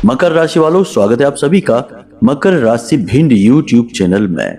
मकर राशि वालों, स्वागत है आप सभी का मकर राशि भिंड यूट्यूब चैनल में।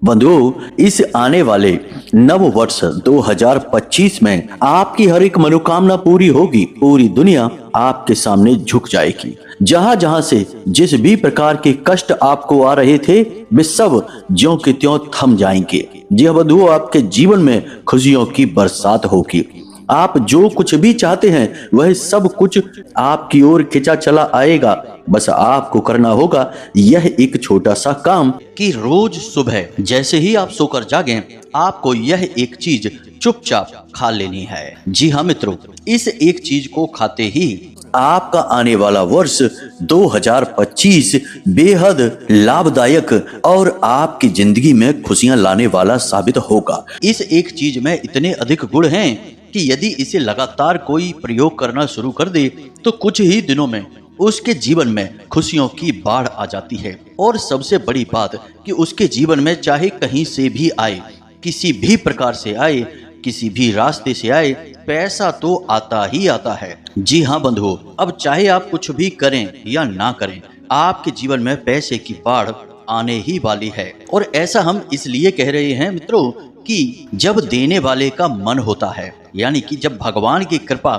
बंधुओं, इस आने वाले नव वर्ष 2025 में आपकी हर एक मनोकामना पूरी होगी। पूरी दुनिया आपके सामने झुक जाएगी। जहां जहां से जिस भी प्रकार के कष्ट आपको आ रहे थे, वे सब ज्यों के त्यों थम जाएंगे। जी हाँ बंधुओं, आपके जीवन में खुशियों की बरसात होगी। आप जो कुछ भी चाहते हैं वह सब कुछ आपकी ओर खिंचा चला आएगा। बस आपको करना होगा यह एक छोटा सा काम कि रोज सुबह जैसे ही आप सोकर जागें, आपको यह एक चीज चुपचाप खा लेनी है। जी हाँ मित्रों, इस एक चीज को खाते ही आपका आने वाला वर्ष 2025 बेहद लाभदायक और आपकी जिंदगी में खुशियां लाने वाला साबित होगा। इस एक चीज में इतने अधिक गुण हैं कि यदि इसे लगातार कोई प्रयोग करना शुरू कर दे तो कुछ ही दिनों में उसके जीवन में खुशियों की बाढ़ आ जाती है। और सबसे बड़ी बात कि उसके जीवन में चाहे कहीं से भी आए, किसी भी प्रकार से आए, किसी भी रास्ते से आए, पैसा तो आता ही आता है। जी हाँ बंधुओं, अब चाहे आप कुछ भी करें या ना करें, आपके जीवन में पैसे की बाढ़ आने ही वाली है। और ऐसा हम इसलिए कह रहे हैं मित्रों कि जब देने वाले का मन होता है, यानी कि जब भगवान की कृपा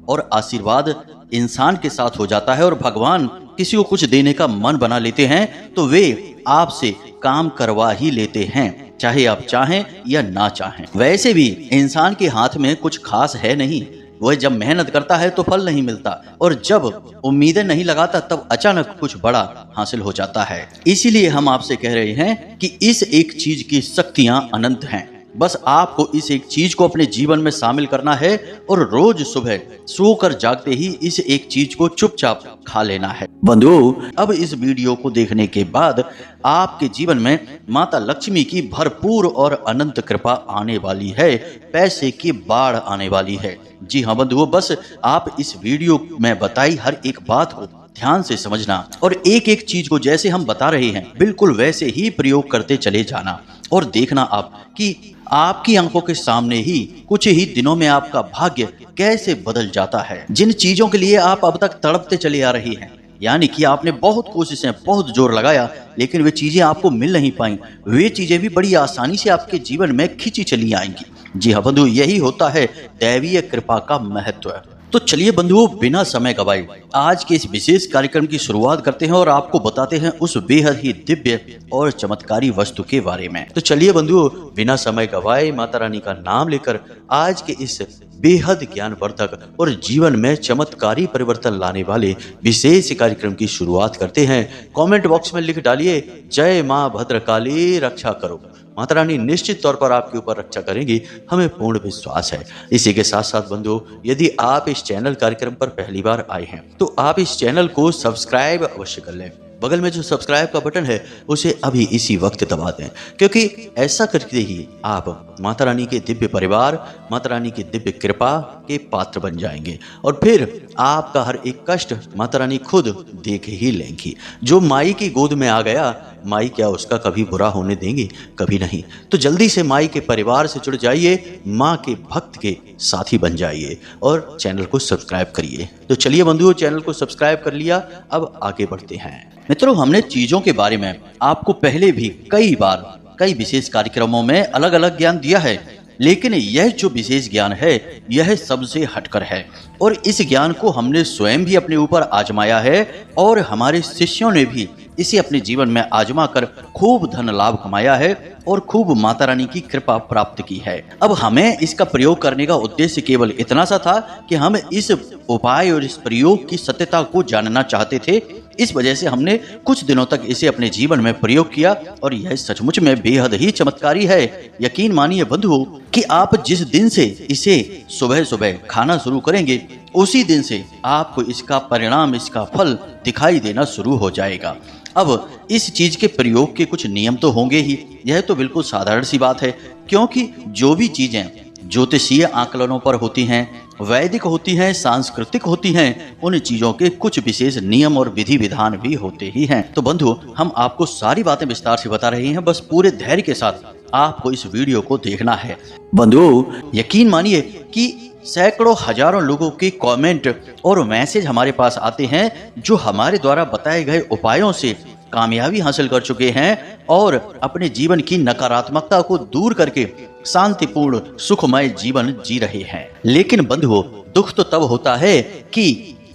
और आशीर्वाद इंसान के साथ हो जाता है और भगवान किसी को कुछ देने का मन बना लेते हैं, तो वे आपसे काम करवा ही लेते हैं, चाहे आप चाहें या ना चाहें। वैसे भी इंसान के हाथ में कुछ खास है नहीं। वह जब मेहनत करता है तो फल नहीं मिलता, और जब उम्मीदें नहीं लगाता तब अचानक कुछ बड़ा हासिल हो जाता है। इसीलिए हम आपसे कह रहे हैं कि इस एक चीज की शक्तियां अनंत हैं। बस आपको इस एक चीज को अपने जीवन में शामिल करना है और रोज सुबह सोकर जागते ही इस एक चीज को चुपचाप खा लेना है। बंधुओं, अब इस वीडियो को देखने के बाद आपके जीवन में माता लक्ष्मी की भरपूर और अनंत कृपा आने वाली है। पैसे की बाढ़ आने वाली है। जी हाँ बंधुओं, बस आप इस वीडियो में बताई हर एक बात को ध्यान से समझना और एक एक चीज को जैसे हम बता रहे हैं बिल्कुल वैसे ही प्रयोग करते चले जाना। और देखना आप कि आपकी आंखों के सामने ही कुछ ही दिनों में आपका भाग्य कैसे बदल जाता है। जिन चीजों के लिए आप अब तक तड़पते चले आ रही हैं, यानी कि आपने बहुत कोशिशें, बहुत जोर लगाया, लेकिन वे चीजें आपको मिल नहीं पाई, वे चीजें भी बड़ी आसानी से आपके जीवन में खींची चली आएंगी। जी हाँ बंधु, यही होता है दैवीय कृपा का महत्व। तो चलिए बंधुओं, बिना समय गवाए आज के इस विशेष कार्यक्रम की शुरुआत करते हैं और आपको बताते हैं उस बेहद ही दिव्य और चमत्कारी वस्तु के बारे में। तो चलिए बंधुओं, बिना समय गवाए माता रानी का नाम लेकर आज के इस बेहद ज्ञानवर्धक और जीवन में चमत्कारी परिवर्तन लाने वाले विशेष कार्यक्रम की शुरुआत करते हैं। कमेंट बॉक्स में लिख डालिए, जय माँ भद्रकाली रक्षा करो। माता रानी निश्चित तौर पर आपके ऊपर रक्षा करेंगी, हमें पूर्ण विश्वास है। इसी के साथ साथ बंधुओं, यदि आप इस चैनल कार्यक्रम पर पहली बार आए हैं तो आप इस चैनल को सब्सक्राइब अवश्य कर लें। बगल में जो सब्सक्राइब का बटन है उसे अभी इसी वक्त दबा दें, क्योंकि ऐसा करके ही आप माता रानी के दिव्य परिवार, माता रानी की दिव्य कृपा के पात्र बन जाएंगे और फिर आपका हर एक कष्ट माता रानी खुद देख ही लेंगी। जो माई की गोद में आ गया, माई क्या उसका कभी बुरा होने देंगे? कभी नहीं। तो जल्दी से माई के परिवार से जुड़ जाइए, माँ के भक्त के साथी बन जाइए और चैनल को सब्सक्राइब करिए। तो चलिए बंधुओं, चैनल को सब्सक्राइब कर लिया, अब आगे बढ़ते हैं। मित्रों, हमने चीजों के बारे में आपको पहले भी कई बार कई विशेष कार्यक्रमों में अलग अलग ज्ञान दिया है, लेकिन यह जो विशेष ज्ञान है यह सबसे हटकर है और इस ज्ञान को हमने स्वयं भी अपने ऊपर आजमाया है और हमारे शिष्यों ने भी इसे अपने जीवन में आजमा कर खूब धन लाभ कमाया है और खूब माता रानी की कृपा प्राप्त की है। अब हमें इसका प्रयोग करने का उद्देश्य केवल इतना सा था कि हम इस उपाय और इस प्रयोग की सत्यता को जानना चाहते थे। इस वजह से हमने कुछ दिनों तक इसे अपने जीवन में प्रयोग किया और यह सचमुच में बेहद ही चमत्कारी है। यकीन मानिए बंधुओं कि आप जिस दिन से इसे सुबह सुबह खाना शुरू करेंगे उसी दिन से आपको इसका परिणाम, इसका फल दिखाई देना शुरू हो जाएगा। अब इस चीज के प्रयोग के कुछ नियम तो होंगे ही, यह तो बिल्कुल साधारण सी बात है, क्योंकि जो भी चीजें ज्योतिषीय आकलनों पर होती हैं, वैदिक होती हैं, सांस्कृतिक होती हैं, उन चीजों के कुछ विशेष नियम और विधि विधान भी होते ही हैं। तो बंधु, हम आपको सारी बातें विस्तार से बता रहे हैं, बस पूरे धैर्य के साथ आपको इस वीडियो को देखना है। बंधु, यकीन मानिए कि सैकड़ों हजारों लोगों के कमेंट और मैसेज हमारे पास आते हैं जो हमारे द्वारा बताए गए उपायों से कामयाबी हासिल कर चुके हैं और अपने जीवन की नकारात्मकता को दूर करके शांतिपूर्ण सुखमय जीवन जी रहे हैं। लेकिन बंधुओं, दुख तो तब होता है कि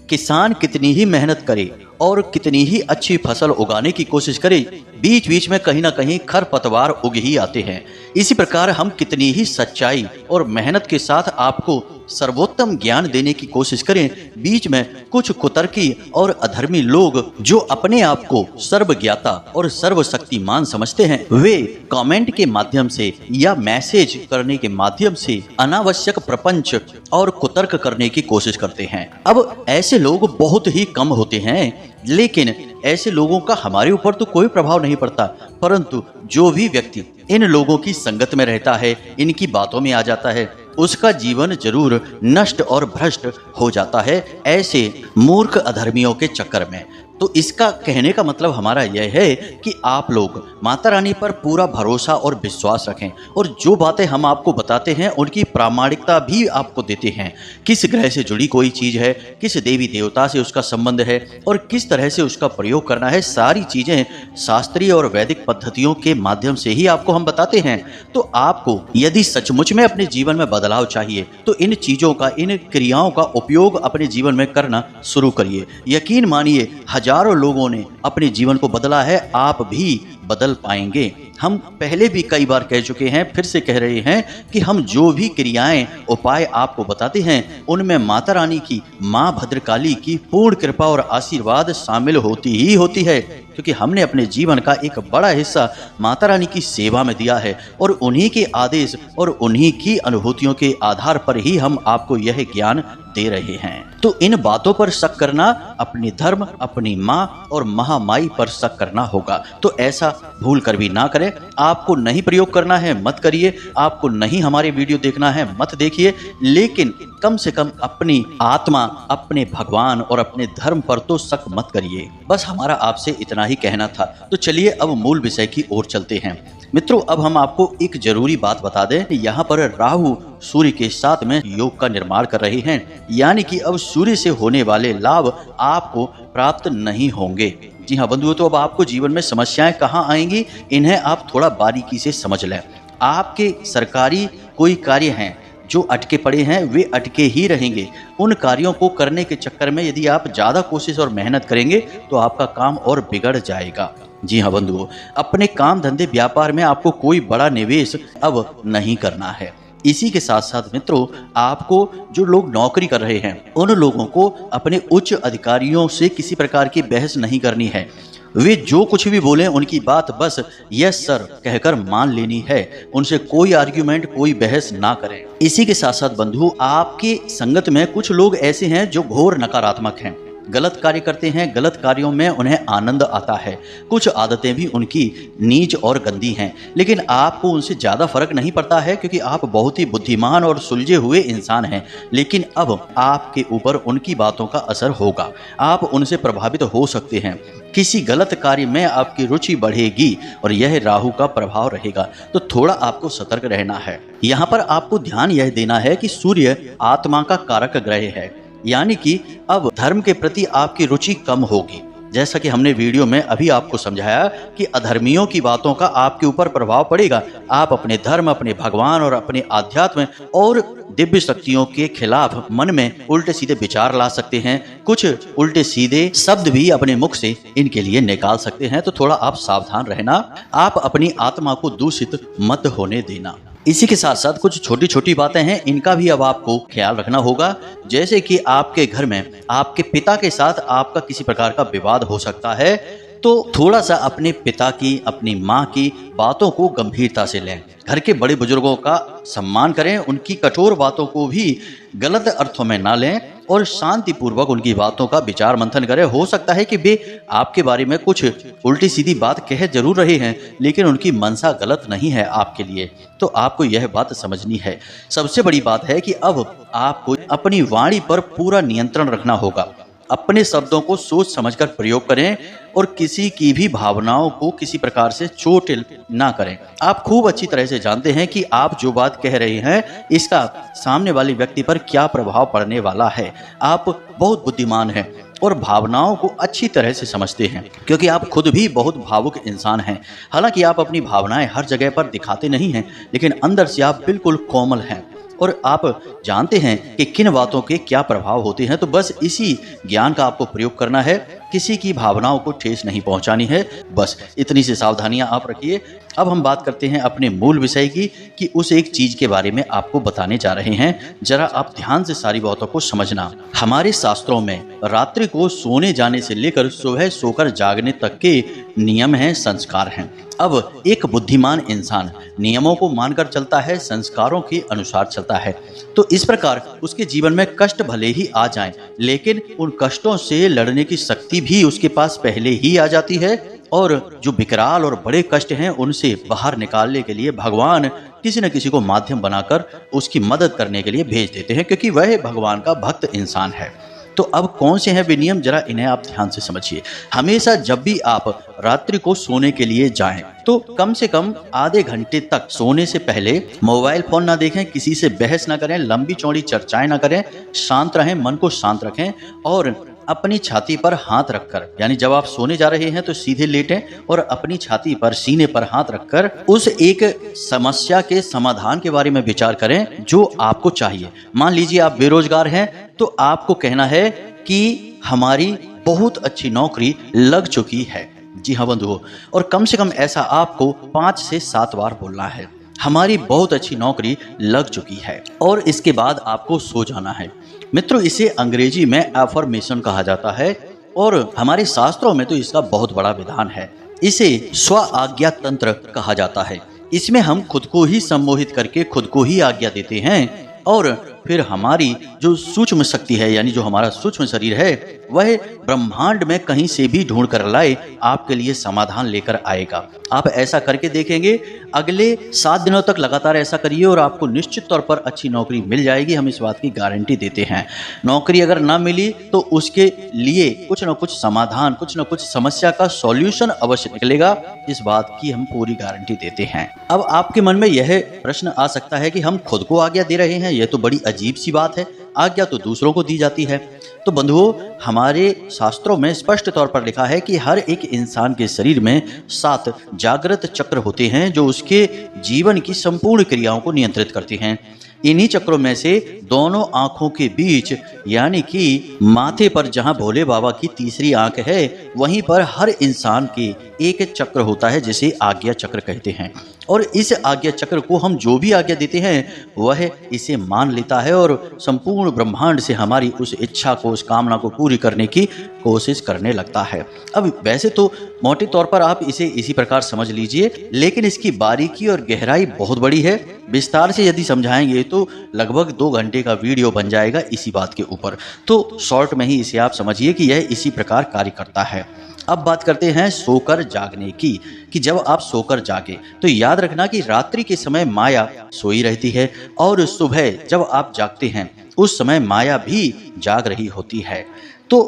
किसान कितनी ही मेहनत करे और कितनी ही अच्छी फसल उगाने की कोशिश करे, बीच बीच में कहीं ना कहीं खरपतवार उग ही आते हैं। इसी प्रकार हम कितनी ही सच्चाई और मेहनत के साथ आपको सर्वोत्तम ज्ञान देने की कोशिश करें, बीच में कुछ कुतर्की और अधर्मी लोग जो अपने आप को सर्वज्ञाता और सर्वशक्तिमान समझते हैं, वे कमेंट के माध्यम से या मैसेज करने के माध्यम से अनावश्यक प्रपंच और कुतर्क करने की कोशिश करते हैं। अब ऐसे लोग बहुत ही कम होते हैं, लेकिन ऐसे लोगों का हमारे ऊपर तो कोई प्रभाव नहीं पड़ता, परंतु जो भी व्यक्ति इन लोगों की संगत में रहता है, इनकी बातों में आ जाता है, उसका जीवन जरूर नष्ट और भ्रष्ट हो जाता है ऐसे मूर्ख अधर्मियों के चक्कर में। तो इसका कहने का मतलब हमारा यह है कि आप लोग माता रानी पर पूरा भरोसा और विश्वास रखें और जो बातें हम आपको बताते हैं उनकी प्रामाणिकता भी आपको देते हैं। किस ग्रह से जुड़ी कोई चीज़ है, किस देवी देवता से उसका संबंध है और किस तरह से उसका प्रयोग करना है, सारी चीज़ें शास्त्रीय और वैदिक पद्धतियों के माध्यम से ही आपको हम बताते हैं। तो आपको यदि सचमुच में अपने जीवन में बदलाव चाहिए तो इन चीज़ों का, इन क्रियाओं का उपयोग अपने जीवन में करना शुरू करिए। यकीन मानिए, हजारों लोगों ने अपने जीवन को बदला है, आप भी बदल पाएंगे। हम पहले भी कई बार कह चुके हैं, फिर से कह रहे हैं कि हम जो भी क्रियाएं, उपाय आपको बताते हैं उनमें माता रानी की, माँ भद्रकाली की पूर्ण कृपा और आशीर्वाद शामिल होती ही होती है, क्योंकि हमने अपने जीवन का एक बड़ा हिस्सा माता रानी की सेवा में दिया है और उन्हीं के आदेश और उन्हीं की अनुभूतियों के आधार पर ही हम आपको यह ज्ञान दे रहे हैं। तो इन बातों पर शक करना अपने धर्म, अपनी माँ और महामाई पर शक करना होगा। तो ऐसा भूल कर भी ना करें। आपको नहीं प्रयोग करना है मत करिए, आपको नहीं हमारे वीडियो देखना है मत देखिए, लेकिन कम से कम अपनी आत्मा, अपने भगवान और अपने धर्म पर तो शक मत करिए। बस हमारा आपसे इतना ही कहना था। तो चलिए अब मूल विषय की ओर चलते हैं। मित्रों, अब हम आपको एक जरूरी बात बता दें, यहाँ पर राहु सूर्य के साथ में योग का निर्माण कर रहे हैं, यानी कि अब सूर्य से होने वाले लाभ आपको प्राप्त नहीं होंगे। जी हाँ बंधुओं, तो अब आपको जीवन में समस्याएं कहाँ आएंगी, इन्हें आप थोड़ा बारीकी से समझ लें। आपके सरकारी कोई कार्य हैं जो अटके पड़े हैं, वे अटके ही रहेंगे। उन कार्यों को करने के चक्कर में यदि आप ज़्यादा कोशिश और मेहनत करेंगे तो आपका काम और बिगड़ जाएगा। जी हाँ बंधुओं, अपने काम धंधे व्यापार में आपको कोई बड़ा निवेश अब नहीं करना है। इसी के साथ साथ मित्रों, आपको जो लोग नौकरी कर रहे हैं उन लोगों को अपने उच्च अधिकारियों से किसी प्रकार की बहस नहीं करनी है। वे जो कुछ भी बोलें उनकी बात बस यस सर कहकर मान लेनी है, उनसे कोई आर्ग्यूमेंट, कोई बहस ना करें। इसी के साथ साथ बंधु, आपकी संगत में कुछ लोग ऐसे हैं जो घोर नकारात्मक हैं, गलत कार्य करते हैं, गलत कार्यों में उन्हें आनंद आता है। कुछ आदतें भी उनकी नीच और गंदी हैं, लेकिन आपको उनसे ज़्यादा फर्क नहीं पड़ता है क्योंकि आप बहुत ही बुद्धिमान और सुलझे हुए इंसान हैं। लेकिन अब आपके ऊपर उनकी बातों का असर होगा, आप उनसे प्रभावित हो सकते हैं। किसी गलत कार्य में आपकी रुचि बढ़ेगी और यह राहु का प्रभाव रहेगा, तो थोड़ा आपको सतर्क रहना है। यहाँ पर आपको ध्यान यह देना है कि सूर्य आत्मा का कारक ग्रह है, यानी कि अब धर्म के प्रति आपकी रुचि कम होगी। जैसा कि हमने वीडियो में अभी आपको समझाया कि अधर्मियों की बातों का आपके ऊपर प्रभाव पड़ेगा। आप अपने धर्म, अपने भगवान और अपने आध्यात्म और दिव्य शक्तियों के खिलाफ मन में उल्टे सीधे विचार ला सकते हैं, कुछ उल्टे सीधे शब्द भी अपने मुख से इनके लिए निकाल सकते हैं। तो थोड़ा आप सावधान रहना, आप अपनी आत्मा को दूषित मत होने देना। इसी के साथ साथ कुछ छोटी छोटी बातें हैं, इनका भी अब आपको ख्याल रखना होगा। जैसे कि आपके घर में आपके पिता के साथ आपका किसी प्रकार का विवाद हो सकता है, तो थोड़ा सा अपने पिता की, अपनी माँ की बातों को गंभीरता से लें। घर के बड़े बुजुर्गों का सम्मान करें, उनकी कठोर बातों को भी गलत अर्थों में ना लें और शांतिपूर्वक उनकी बातों का विचार मंथन करें। हो सकता है कि वे आपके बारे में कुछ उल्टी सीधी बात कह जरूर रहे हैं, लेकिन उनकी मनसा गलत नहीं है आपके लिए, तो आपको यह बात समझनी है। सबसे बड़ी बात है कि अब आपको अपनी वाणी पर पूरा नियंत्रण रखना होगा। अपने शब्दों को सोच समझकर प्रयोग करें और किसी की भी भावनाओं को किसी प्रकार से चोट ना करें। आप खूब अच्छी तरह से जानते हैं कि आप जो बात कह रहे हैं इसका सामने वाले व्यक्ति पर क्या प्रभाव पड़ने वाला है। आप बहुत बुद्धिमान हैं और भावनाओं को अच्छी तरह से समझते हैं, क्योंकि आप खुद भी बहुत भावुक इंसान हैं। हालांकि आप अपनी भावनाएं हर जगह पर दिखाते नहीं हैं, लेकिन अंदर से आप बिल्कुल कोमल हैं और आप जानते हैं कि किन बातों के क्या प्रभाव होते हैं। तो बस इसी ज्ञान का आपको प्रयोग करना है, किसी की भावनाओं को ठेस नहीं पहुंचानी है। बस इतनी सी सावधानियां आप रखिए। अब हम बात करते हैं अपने मूल विषय की, कि उस एक चीज के बारे में आपको बताने जा रहे हैं। जरा आप ध्यान से सारी बातों को समझना। हमारे शास्त्रों में रात्रि को सोने जाने से लेकर सुबह सोकर जागने तक के नियम हैं, संस्कार हैं। अब एक बुद्धिमान इंसान नियमों को मानकर चलता है, संस्कारों के अनुसार चलता है, तो इस प्रकार उसके जीवन में कष्ट भले ही आ जाएं, लेकिन उन कष्टों से लड़ने की शक्ति भी उसके पास पहले ही आ जाती है। और जो विकराल और बड़े कष्ट हैं उनसे बाहर निकालने के लिए भगवान किसी न किसी को माध्यम बनाकर उसकी मदद करने के लिए भेज देते हैं, क्योंकि वह भगवान का भक्त इंसान है। तो अब कौन से हैं वे नियम, जरा इन्हें आप ध्यान से समझिए। हमेशा जब भी आप रात्रि को सोने के लिए जाएं तो कम से कम आधे घंटे तक सोने से पहले मोबाइल फोन ना देखें, किसी से बहस ना करें, लंबी चौड़ी चर्चाएं ना करें, शांत रहें, मन को शांत रखें और अपनी छाती पर हाथ रखकर, यानी जब आप सोने जा रहे हैं तो सीधे लेटें और अपनी छाती पर, सीने पर हाथ रखकर उस एक समस्या के समाधान के बारे में विचार करें जो आपको चाहिए। मान लीजिए आप बेरोजगार हैं तो आपको कहना है कि हमारी बहुत अच्छी नौकरी लग चुकी है। जी हाँ बंधुओं, और कम से कम ऐसा आपको 5 से 7 बार बोलना है, हमारी बहुत अच्छी नौकरी लग चुकी है। और इसके बाद आपको सो जाना है। मित्रों, इसे अंग्रेजी में एफर्मेशन कहा जाता है और हमारे शास्त्रों में तो इसका बहुत बड़ा विधान है। इसे स्व आज्ञा तंत्र कहा जाता है। इसमें हम खुद को ही सम्मोहित करके खुद को ही आज्ञा देते हैं और फिर हमारी जो सूक्ष्म शक्ति है, यानी जो हमारा सूक्ष्म शरीर है, वह ब्रह्मांड में कहीं से भी ढूंढ कर लाए आपके लिए समाधान लेकर आएगा। आप ऐसा करके देखेंगे, अगले 7 दिनों तक लगातार ऐसा करिए और आपको निश्चित तौर पर अच्छी नौकरी मिल जाएगी। हम इस बात की गारंटी देते हैं। नौकरी अगर ना मिली तो उसके लिए कुछ न कुछ समाधान, कुछ न कुछ समस्या का सॉल्यूशन अवश्य निकलेगा। इस बात की हम पूरी गारंटी देते हैं। अब आपके मन में यह प्रश्न आ सकता है कि हम खुद को आज्ञा दे रहे हैं, यह तो बड़ी अजीब सी बात है, आज्ञा तो दूसरों को दी जाती है। तो बंधुओं, हमारे शास्त्रों में स्पष्ट तौर पर लिखा है कि हर एक इंसान के शरीर में 7 जागृत चक्र होते हैं जो उसके जीवन की संपूर्ण क्रियाओं को नियंत्रित करते हैं। इन्हीं चक्रों में से दोनों आंखों के बीच, यानी कि माथे पर जहां भोले बाबा की तीसरी आंख है, वहीं पर हर इंसान के एक चक्र होता है जिसे आज्ञा चक्र कहते हैं। और इस आज्ञा चक्र को हम जो भी आज्ञा देते हैं वह इसे मान लेता है और संपूर्ण ब्रह्मांड से हमारी उस इच्छा को, उस कामना को पूरी करने की कोशिश करने लगता है। अब वैसे तो मोटे तौर पर आप इसे इसी प्रकार समझ लीजिए, लेकिन इसकी बारीकी और गहराई बहुत बड़ी है। विस्तार से यदि समझाएंगे तो लगभग 2 घंटे का वीडियो बन जाएगा इसी बात के ऊपर। तो शॉर्ट में ही इसे आप समझिए कि यह इसी प्रकार कार्य करता है। अब बात करते हैं सोकर जागने की, कि जब आप सोकर जागे तो याद रखना कि रात्रि के समय माया सोई रहती है और सुबह जब आप जागते हैं उस समय माया भी जाग रही होती है। तो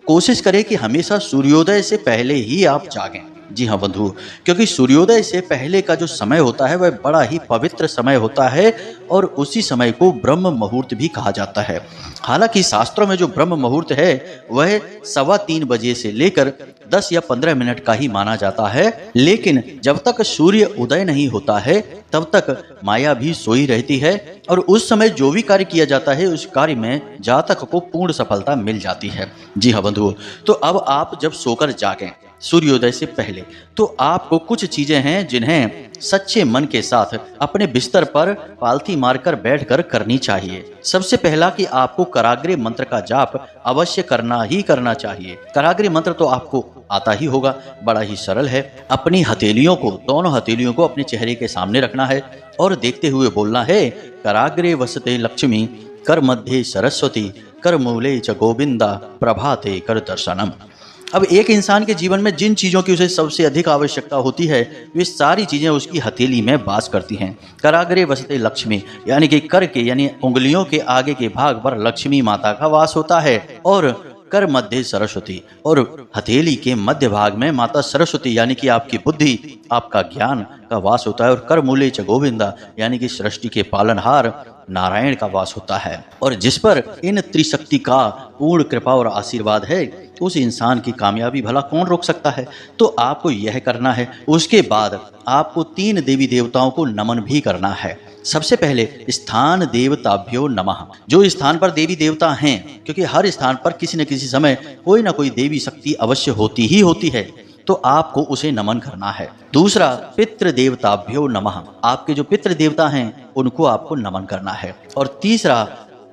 कोशिश करें कि हमेशा सूर्योदय से पहले ही आप जागें। जी हाँ बंधु, क्योंकि सूर्योदय से पहले का जो समय होता है वह बड़ा ही पवित्र समय होता है और उसी समय को ब्रह्म मुहूर्त भी कहा जाता है। हालांकि शास्त्रों में जो ब्रह्म मुहूर्त है वह 3:15 बजे से लेकर 10 या 15 मिनट का ही माना जाता है, लेकिन जब तक सूर्य उदय नहीं होता है तब तक माया भी सोई रहती है और उस समय जो भी कार्य किया जाता है उस कार्य में जातक को पूर्ण सफलता मिल जाती है। जी हाँ बंधुओं, तो अब आप जब सोकर जागें सूर्योदय से पहले तो आपको कुछ चीजें हैं जिन्हें सच्चे मन के साथ अपने बिस्तर पर पालथी मारकर बैठकर करनी चाहिए। सबसे पहला कि आपको कराग्रे मंत्र का जाप अवश्य करना ही करना चाहिए। कराग्रे मंत्र तो आपको आता ही होगा, बड़ा ही सरल है। अपनी हथेलियों को, दोनों हथेलियों को अपने चेहरे के सामने रखना है और देखते हुए बोलना है, कराग्रे वसते लक्ष्मी, कर मध्य सरस्वती, कर मूले च गोविंदा, प्रभाते कर दर्शनम। अब एक इंसान के जीवन में जिन चीज़ों की उसे सबसे अधिक आवश्यकता होती है वे सारी चीज़ें उसकी हथेली में वास करती हैं। कराग्रे वसते लक्ष्मी, यानी कि कर के, यानी उंगलियों के आगे के भाग पर लक्ष्मी माता का वास होता है और कर मध्य सरस्वती, और हथेली के मध्य भाग में माता सरस्वती यानी कि आपकी बुद्धि, आपका ज्ञान का वास होता है। और कर मूले च गोविंदा यानी कि सृष्टि के पालनहार नारायण का वास होता है। और जिस पर इन त्रिशक्ति का पूर्ण कृपा और आशीर्वाद है, उस इंसान की कामयाबी भला कौन रोक सकता है। तो आपको यह करना है। उसके बाद आपको 3 देवी देवताओं को नमन भी करना है। सबसे पहले स्थान देवताभ्यो नमः। जो स्थान पर देवी देवता हैं, क्योंकि हर स्थान पर किसी न किसी समय कोई ना कोई देवी शक्ति अवश्य होती ही होती है, तो आपको उसे नमन करना है। दूसरा, पितृ देवताभ्यो नमः। आपके जो पितृ देवता हैं उनको आपको नमन करना है। और तीसरा,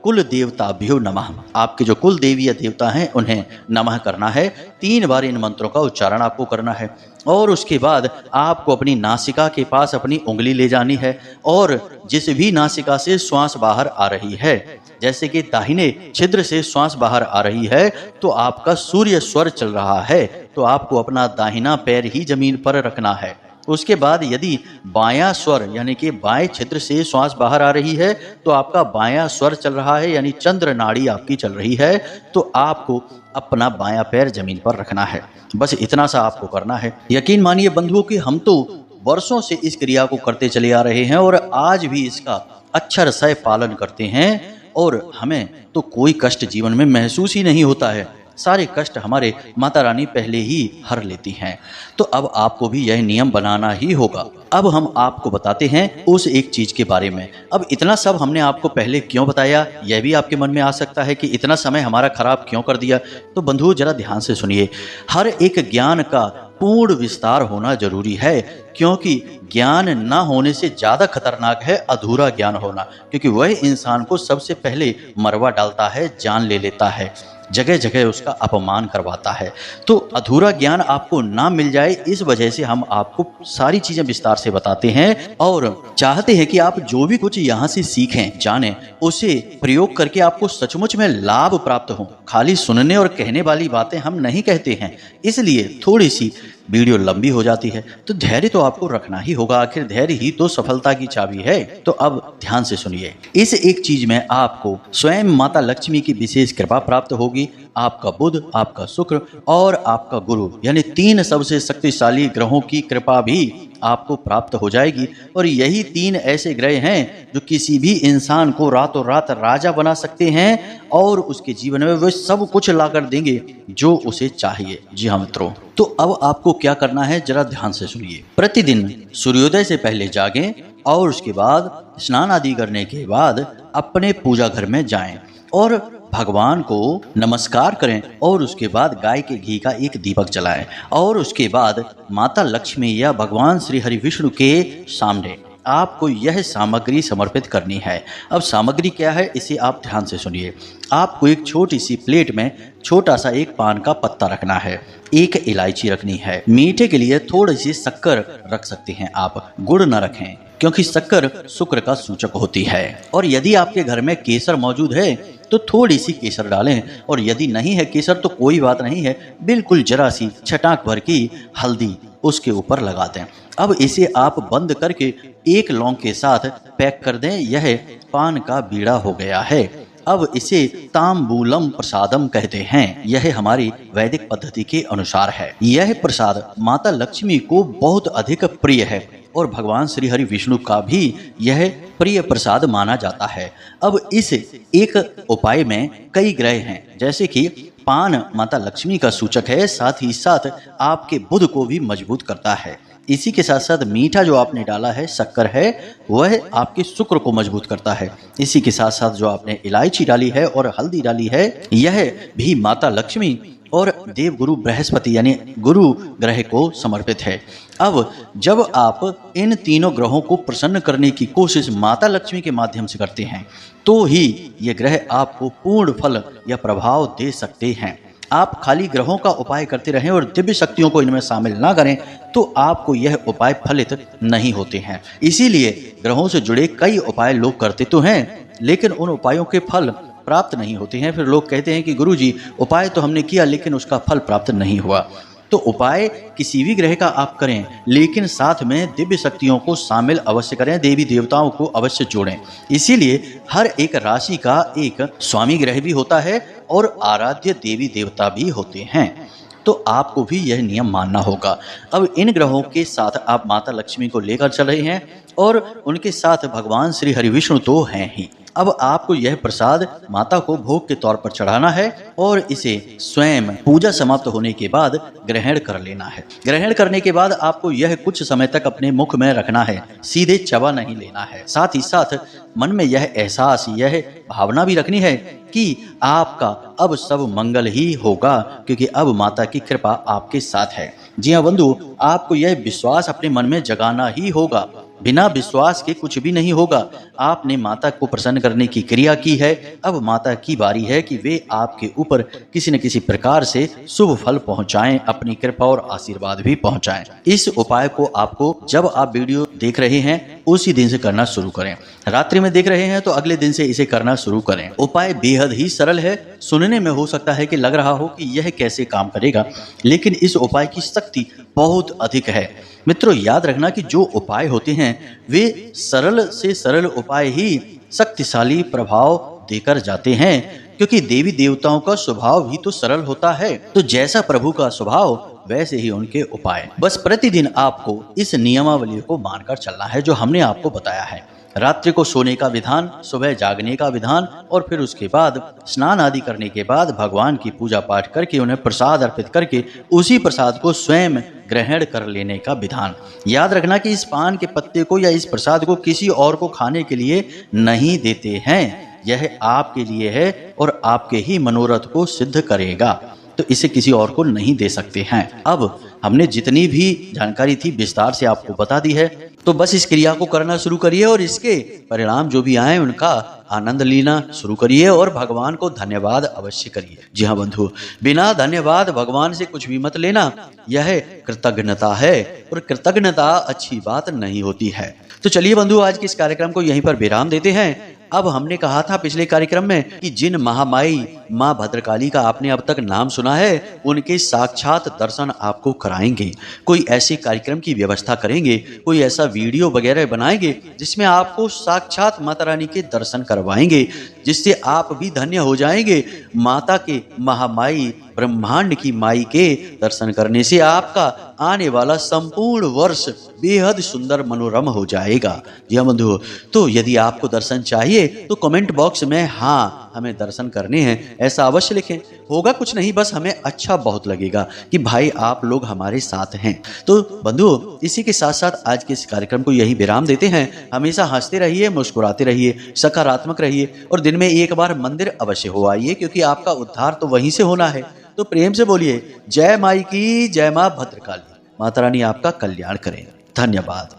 कुल देवताभ्यो नमः। आपके जो कुल देवी या देवता हैं उन्हें नमः करना है। 3 बार इन मंत्रों का उच्चारण आपको करना है। और उसके बाद आपको अपनी नासिका के पास अपनी उंगली ले जानी है, और जिस भी नासिका से श्वास बाहर आ रही है, जैसे कि दाहिने छिद्र से श्वास बाहर आ रही है तो आपका सूर्य स्वर चल रहा है, तो आपको अपना दाहिना पैर ही जमीन पर रखना है। उसके बाद यदि बायां स्वर यानी कि बाएं छिद्र से श्वास बाहर आ रही है तो आपका बायां स्वर चल रहा है, यानी चंद्र नाड़ी आपकी चल रही है, तो आपको अपना बायां पैर जमीन पर रखना है। बस इतना सा आपको करना है। यकीन मानिए बंधुओं कि हम तो वर्षों से इस क्रिया को करते चले आ रहे हैं और आज भी इसका अक्षर सह पालन करते हैं, और हमें तो कोई कष्ट जीवन में महसूस ही नहीं होता है। सारे कष्ट हमारे माता रानी पहले ही हर लेती हैं। तो अब आपको भी यह नियम बनाना ही होगा। अब हम आपको बताते हैं उस एक चीज के बारे में। अब इतना सब हमने आपको पहले क्यों बताया, यह भी आपके मन में आ सकता है कि इतना समय हमारा खराब क्यों कर दिया। तो बंधुओं जरा ध्यान से सुनिए। हर एक ज्ञान का पूर्ण विस्तार होना जरूरी है, क्योंकि ज्ञान ना होने से ज्यादा खतरनाक है अधूरा ज्ञान होना, क्योंकि वह इंसान को सबसे पहले मरवा डालता है, जान ले लेता है, जगह जगह उसका अपमान करवाता है। तो अधूरा ज्ञान आपको ना मिल जाए, इस वजह से हम आपको सारी चीजें विस्तार से बताते हैं और चाहते हैं कि आप जो भी कुछ यहाँ से सीखें, जानें, उसे प्रयोग करके आपको सचमुच में लाभ प्राप्त हो। खाली सुनने और कहने वाली बातें हम नहीं कहते हैं, इसलिए थोड़ी सी वीडियो लंबी हो जाती है। तो धैर्य तो आपको रखना ही होगा, आखिर धैर्य ही तो सफलता की चाबी है। तो अब ध्यान से सुनिए। इस एक चीज में आपको स्वयं माता लक्ष्मी की विशेष कृपा प्राप्त होगी। आपका बुध, आपका शुक्र और आपका गुरु, यानी 3 सबसे शक्तिशाली ग्रहों की कृपा भी आपको प्राप्त हो जाएगी। और यही 3 ऐसे ग्रह हैं जो किसी भी इंसान को रातों रात राजा बना सकते हैं और उसके जीवन में वे सब कुछ ला कर देंगे जो उसे चाहिए। जी हाँ मित्रों, तो अब आपको क्या करना है जरा ध्यान से सुनिए। प्रतिदिन सूर्योदय से पहले जागें और उसके बाद स्नान आदि करने के बाद अपने पूजा घर में जाएं और भगवान को नमस्कार करें, और उसके बाद गाय के घी का एक दीपक जलाएं, और उसके बाद माता लक्ष्मी या भगवान श्री हरि विष्णु के सामने आपको यह सामग्री समर्पित करनी है। अब सामग्री क्या है इसे आप ध्यान से सुनिए। आपको एक छोटी सी प्लेट में छोटा सा एक पान का पत्ता रखना है, एक इलायची रखनी है, मीठे के लिए थोड़ी सी शक्कर रख सकते हैं आप, गुड़ न रखें क्योंकि शक्कर शुक्र का सूचक होती है। और यदि आपके घर में केसर मौजूद है तो थोड़ी सी केसर डालें, और यदि नहीं है केसर तो कोई बात नहीं है, बिल्कुल जरा सी छटाक भर की हल्दी उसके ऊपर लगा दें। अब इसे आप बंद करके एक लौंग के साथ पैक कर दें। यह पान का बीड़ा हो गया है। अब इसे तांबूलम प्रसादम कहते हैं। यह हमारी वैदिक पद्धति के अनुसार है। यह प्रसाद माता लक्ष्मी को बहुत अधिक प्रिय है और भगवान श्री हरि विष्णु का भी यह प्रिय प्रसाद माना जाता है। अब इस एक उपाय में कई ग्रह हैं, जैसे कि पान माता लक्ष्मी का सूचक है, साथ ही साथ आपके बुध को भी मजबूत करता है। इसी के साथ साथ मीठा जो आपने डाला है, शक्कर है, वह आपके शुक्र को मजबूत करता है। इसी के साथ साथ जो आपने इलायची डाली है और हल्दी डाली है, यह भी माता लक्ष्मी और देवगुरु बृहस्पति यानी गुरु ग्रह को समर्पित है। अब जब आप इन तीनों ग्रहों को प्रसन्न करने की कोशिश माता लक्ष्मी के माध्यम से करते हैं तो ही ये ग्रह आपको पूर्ण फल या प्रभाव दे सकते हैं। आप खाली ग्रहों का उपाय करते रहें और दिव्य शक्तियों को इनमें शामिल ना करें तो आपको यह उपाय फलित नहीं होते हैं। इसीलिए ग्रहों से जुड़े कई उपाय लोग करते तो हैं, लेकिन उन उपायों के फल प्राप्त नहीं होते हैं। फिर लोग कहते हैं कि गुरुजी उपाय तो हमने किया लेकिन उसका फल प्राप्त नहीं हुआ। तो उपाय किसी भी ग्रह का आप करें, लेकिन साथ में दिव्य शक्तियों को शामिल अवश्य करें, देवी देवताओं को अवश्य जोड़ें। इसीलिए हर एक राशि का एक स्वामी ग्रह भी होता है और आराध्य देवी देवता भी होते हैं, तो आपको भी यह नियम मानना होगा। अब इन ग्रहों के साथ आप माता लक्ष्मी को लेकर चल रहे हैं और उनके साथ भगवान श्री हरिविष्णु तो हैं ही। अब आपको यह प्रसाद माता को भोग के तौर पर चढ़ाना है और इसे स्वयं पूजा समाप्त होने के बाद ग्रहण कर लेना है। ग्रहण करने के बाद आपको यह कुछ समय तक अपने मुख में रखना है, सीधे चबा नहीं लेना है। साथ ही साथ मन में यह एहसास, यह भावना भी रखनी है कि आपका अब सब मंगल ही होगा, क्योंकि अब माता की कृपा आपके साथ है। जी हाँ बंधु, आपको यह विश्वास अपने मन में जगाना ही होगा। बिना विश्वास के कुछ भी नहीं होगा। आपने माता को प्रसन्न करने की क्रिया की है, अब माता की बारी है कि वे आपके ऊपर किसी न किसी प्रकार से शुभ फल पहुंचाएं, अपनी कृपा और आशीर्वाद भी पहुंचाएं। इस उपाय को आपको जब आप वीडियो देख रहे हैं उसी दिन से करना शुरू करें। रात्रि में देख रहे हैं तो अगले दिन से इसे करना शुरू करें। उपाय बेहद ही सरल है। सुनने में हो सकता है कि लग रहा हो कि यह कैसे काम करेगा, लेकिन इस उपाय की शक्ति बहुत अधिक है। मित्रों, याद रखना कि जो उपाय होते हैं वे सरल से सरल उपाय ही शक्तिशाली प्रभाव देकर जाते हैं, क्योंकि देवी देवताओं का स्वभाव भी तो सरल होता है। तो जैसा प्रभु का स्वभाव वैसे ही उनके उपाय। बस प्रतिदिन आपको इस नियमावली को मानकर चलना है जो हमने आपको बताया है। रात्रि को सोने का विधान, सुबह जागने का विधान और फिर उसके बाद स्नान आदि करने के बाद भगवान की पूजा पाठ करके उन्हें प्रसाद अर्पित करके उसी प्रसाद को स्वयं ग्रहण कर लेने का विधान। याद रखना कि इस पान के पत्ते को या इस प्रसाद को किसी और को खाने के लिए नहीं देते हैं। यह आपके लिए है और आपके ही मनोरथ को सिद्ध करेगा, तो इसे किसी और को नहीं दे सकते हैं। अब हमने जितनी भी जानकारी थी विस्तार से आपको बता दी है, तो बस इस क्रिया को करना शुरू करिए और इसके परिणाम जो भी आए उनका आनंद लेना शुरू करिए और भगवान को धन्यवाद अवश्य करिए। जी हाँ बंधु, बिना धन्यवाद भगवान से कुछ भी मत लेना, यह कृतज्ञता है और कृतज्ञता अच्छी बात नहीं होती है। तो चलिए बंधु, आज के इस कार्यक्रम को यहीं पर विराम देते हैं। अब हमने कहा था पिछले कार्यक्रम में कि जिन महामाई माँ भद्रकाली का आपने अब तक नाम सुना है, उनके साक्षात दर्शन आपको कराएंगे। कोई ऐसे कार्यक्रम की व्यवस्था करेंगे, कोई ऐसा वीडियो वगैरह बनाएंगे जिसमें आपको साक्षात माता रानी के दर्शन करवाएंगे, जिससे आप भी धन्य हो जाएंगे। माता के महामाई ब्रह्मांड की माई के दर्शन करने से आपका आने वाला संपूर्ण वर्ष बेहद सुंदर मनोरम हो जाएगा। जी हाँ बंधु, तो यदि आपको दर्शन चाहिए तो कमेंट बॉक्स में हाँ हमें दर्शन करने हैं ऐसा अवश्य लिखें। होगा कुछ नहीं, बस हमें अच्छा बहुत लगेगा कि भाई आप लोग हमारे साथ हैं। तो बंधु, इसी के साथ साथ आज के इस कार्यक्रम को यही विराम देते हैं। हमेशा हंसते रहिए, मुस्कुराते रहिए, सकारात्मक रहिए और दिन में एक बार मंदिर अवश्य हो आइए, क्योंकि आपका उद्धार तो वहीं से होना है। तो प्रेम से बोलिए जय माई की, जय माँ भद्रकाली। माता रानी आपका कल्याण करें। धन्यवाद।